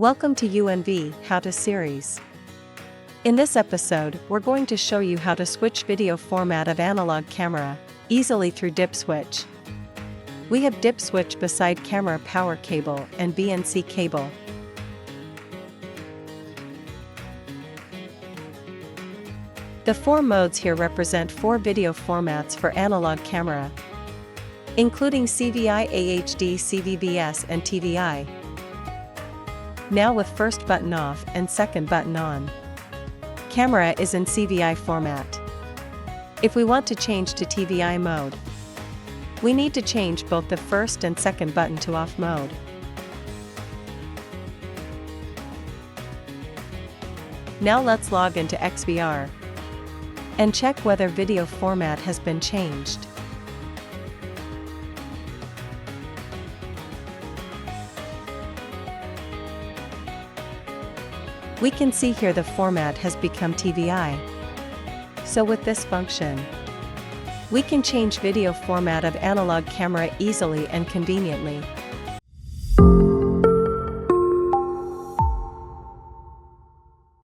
Welcome to UNV How To series. In this episode, we're going to show you how to switch video format of analog camera easily through dip switch. We have dip switch beside camera power cable and BNC cable. The four modes here represent four video formats for analog camera, including CVI, AHD, CVBS and TVI. Now with first button off and second button on. Camera is in CVI format. If we want to change to TVI mode, we need to change both the first and second button to off mode. Now let's log into XVR and check whether video format has been changed. We can see here the format has become TVI. So with this function, we can change video format of analog camera easily and conveniently.